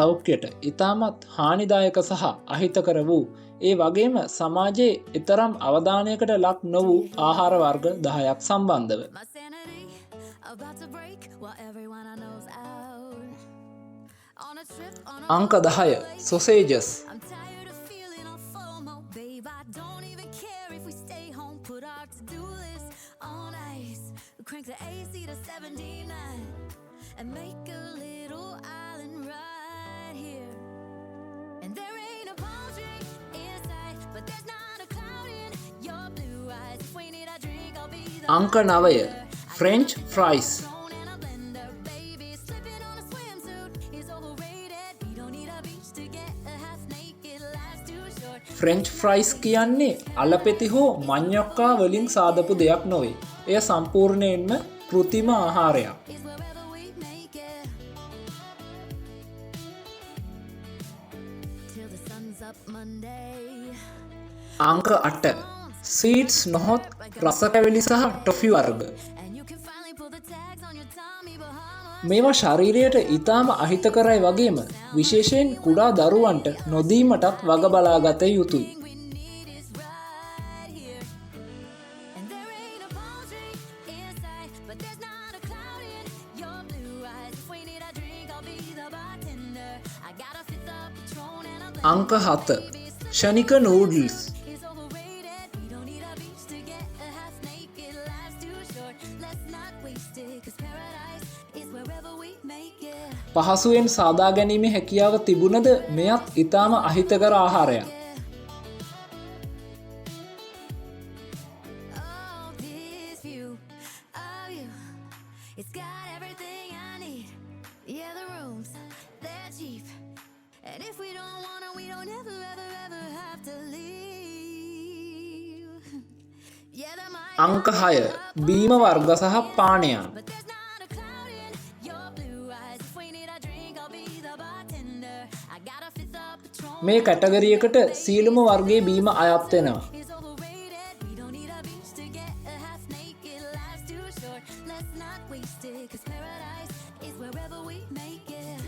සෞඛ්‍යයට ඉතාමත් හානිදායක සහ අහිතකර වූ ඒ වගේම සමාජයේ ඊතරම් අවධානයකට ලක් නොවූ ආහාර වර්ග 10ක් සම්බන්ධව. අංක 10 sausages. Crank the AC to 79 and make a little island right here. And there ain't a palm tree in sight, but there's not a cloud in your blue eyes. If we need a drink, I'll be the අංක 9 French fries. phone in a blender, baby. Slipping on a swimsuit is overrated. We don't need a beach to get a half naked. Life's too short. French fries කියන්නේ අලපෙති හෝ මඤ්ඤොක්කා වලින් සාදපු දෙයක් නොවේ. එය සම්පූර්ණයෙන්ම කෘත්‍රිම ආහාරයක්. Is wherever we make it till the sun's up Monday. අංක 8 sweets නොහොත් රස කැවිලි සහ ටොෆි වර්ග. And you can finally pull the tags on your Tommy Bahama. මේවා ශරීරයට ඊටාම අහිතකරයි වගේම විශේෂයෙන් කුඩා දරුවන්ට නොදීමටත් වග බලා ගත යුතුයි. We need is right here. And there ain't a palm tree in sight, but there's not a cloud in your blue eyes. If we need a drink, I'll be the bartender. I got a fifth of Patron and a blend. අංක 7 ෂණික noodles. Is overrated. We don't need a beach to get a half naked. Life's too short. Let's not waste it. 'Cause paradise is wherever we make it. පහසුවෙන් සාදා ගැනීමේ හැකියාව තිබුණද මෙයත් ඊටාම අහිතකර ආහාරයක්. Oh, this view of you, it's got everything I need. Yeah, the rooms, they're cheap. And if we don't want it, we don't ever, ever, ever have to leave. Yeah, there might අංක 6 බීම වර්ග සහ පානයන්. but there's not a cloud in your blue eyes. If we need a drink, I'll be the bartender. I got a fifth of Patron. මේ කැටගරියකට සියලුම වර්ගයේ බීම අයත් වෙනවා. Is overrated. We don't need a beach to get a half naked. Life's too short. Let's not waste it. 'Cause paradise is wherever we make it.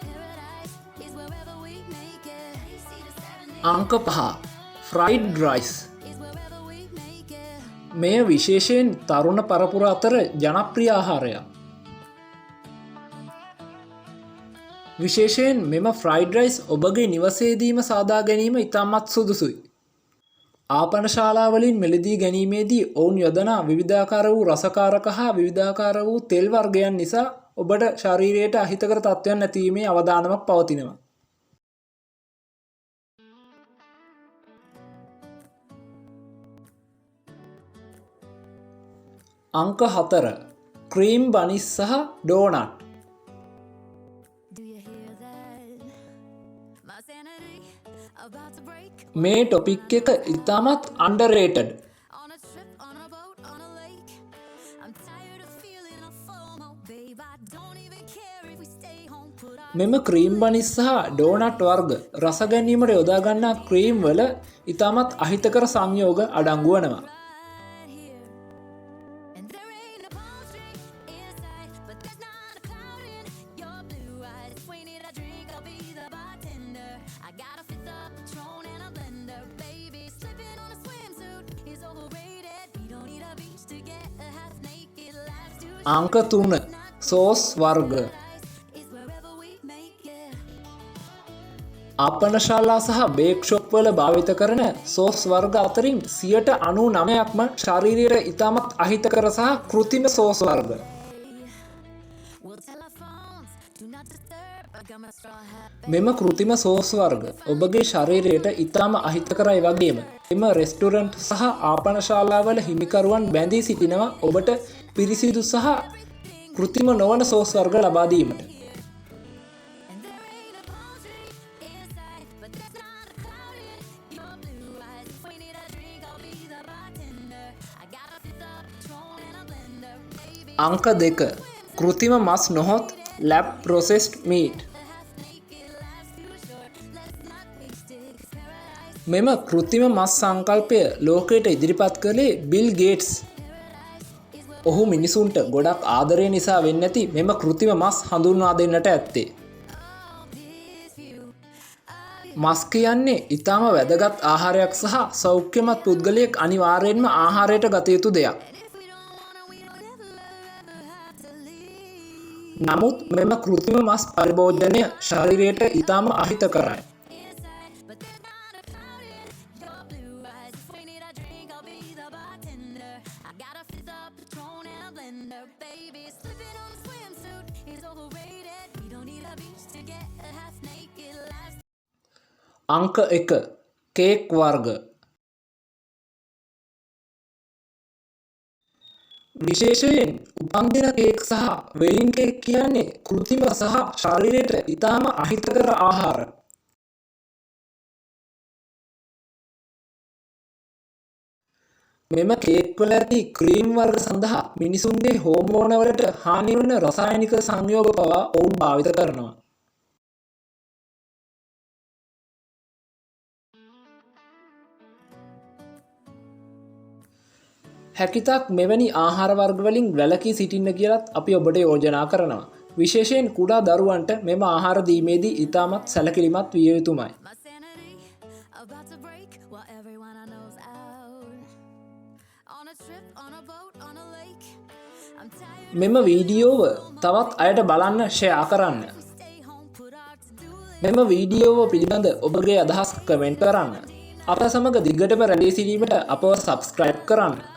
Paradise is wherever we make it. අංක 5 fried rice. Is wherever we make it. මෙය විශේෂයෙන් තරුණ පරපුර අතර ජනප්‍රිය ආහාරයක්. විශේෂයෙන් මෙම fried rice ඔබගේ නිවසේදීම සාදා ගැනීම ඉතාමත් සුදුසුයි. ආපන ශාලාවලින් මෙලදී ගැනීමේදී ඔවුන් යොදනා විවිධාකාර වූ රසකාරක හා විවිධාකාර වූ තෙල් වර්ගයන් නිසා ඔබට ශරීරයට අහිතකර තත්ත්වයන් නැතිවීමේ අවදානමක් පවතිනවා. අංක 4 ක්‍රීම් බනිස් සහ doughnut. Do you hear that? My sanity about to break. මේ ටොපික් එක ඉතාමත් underrated. On a trip, on a boat, on a lake. I'm tired of feeling a FOMO, babe. I don't even care if we stay home. Put our මෙම cream බනිස් සහ doughnut වර්ග රස ගැනීමට යොදා ගන්නා ක්‍රීම් වල ඉතාමත් අහිතකර සංයෝග අඩංගු වෙනවා. right here. And there ain't a palm tree in sight, but there's not a cloud in your blue eyes. If we need a drink, I'll be the bartender. I got a fifth of Patron and a blender, baby. Slipping on a swimsuit is overrated. We don't need a beach to get a half naked. Life's too short. අංක 3 sauce වර්ග. Is wherever we make it. ආපන ශාලා සහ bake shop වල භාවිත කරන sauce වර්ග අතරින් 99%ක්ම ශරීරයට ඉතාමත් අහිතකර සහ කෘත්‍රිම සෝස් වර්ග. We'll tell our phones, do not disturb. I got my straw hat. මෙම කෘත්‍රිම සෝස් වර්ග ඔබගේ ශරීරයට ඉතාම අහිතකරයි වගේම එම රෙස්ටුරන්ට් සහ ආපන ශාලාවල හිමිකරුවන් බැඳී සිටිනවා ඔබට පිරිසිදු සහ කෘත්‍රිම නොවන සෝස් වර්ග ලබා දීමට. And there ain't a palm tree in sight, but there's not a cloud in your blue eyes. If we need a drink, I'll be the bartender. I got a fifth of Patron and a blender, baby. අංක 2 කෘත්‍රිම මස් නොහොත් lab processed meat. A half naked, life's too short. Let's not waste it. 'Cause paradise මෙම කෘත්‍රිම මස් සංකල්පය ලෝකයට ඉදිරිපත් කළේ bill gates. is wherever ඔහු මිනිසුන්ට ගොඩක් ආදරය නිසා වෙන්න ඇති මෙම කෘතිම මස් හඳුන්වා දෙන්නට ඇත්තේ. මස් කියන්නේ ඉතාම වැදගත් ආහාරයක් සහ සෞඛ්‍යමත් පුද්ගලයෙක් අනිවාර්යෙන්ම ආහාරයට ගත යුතු දෙයක්. නමුත් මෙම කෘතිම මස් පරිභෝජනය ශරීරයට ඉතාම අහිතකරයි. අංක 1 කේක් වර්ග. විශේෂයෙන් උපන්දින කේක් සහ වෙඩින් කේක් කියන්නේ කෘතිම සහ ශරීරයට ඉතාම අහිතකර ආහාර. මෙම කේක් වල ඇති ක්‍රීම් වර්ග සඳහා මිනිසුන්ගේ හෝමෝන වලට හානි වන රසායනික සංයෝග පවා ඔවුන් භාවිත කරනවා. හැකිතාක් මෙවැනි ආහාර වර්ග වලින් වැළකී සිටින්න කියලත් අපි ඔබට යෝජනා කරනවා. විශේෂයෙන් කුඩා දරුවන්ට මෙම ආහාර දීමේදී ඉතාමත් සැලකිලිමත් විය යුතුමයි. මෙම වීඩියෝව තවත් අයට බලන්න ෂෙයා කරන්න. මෙම වීඩියෝව පිළිබඳ ඔබගේ අදහස් කමෙන්ට් කරන්න. අප සමග දිගටම රැඳී සිටීමට අපව සබ්ස්ක්‍රයිබ් කරන්න.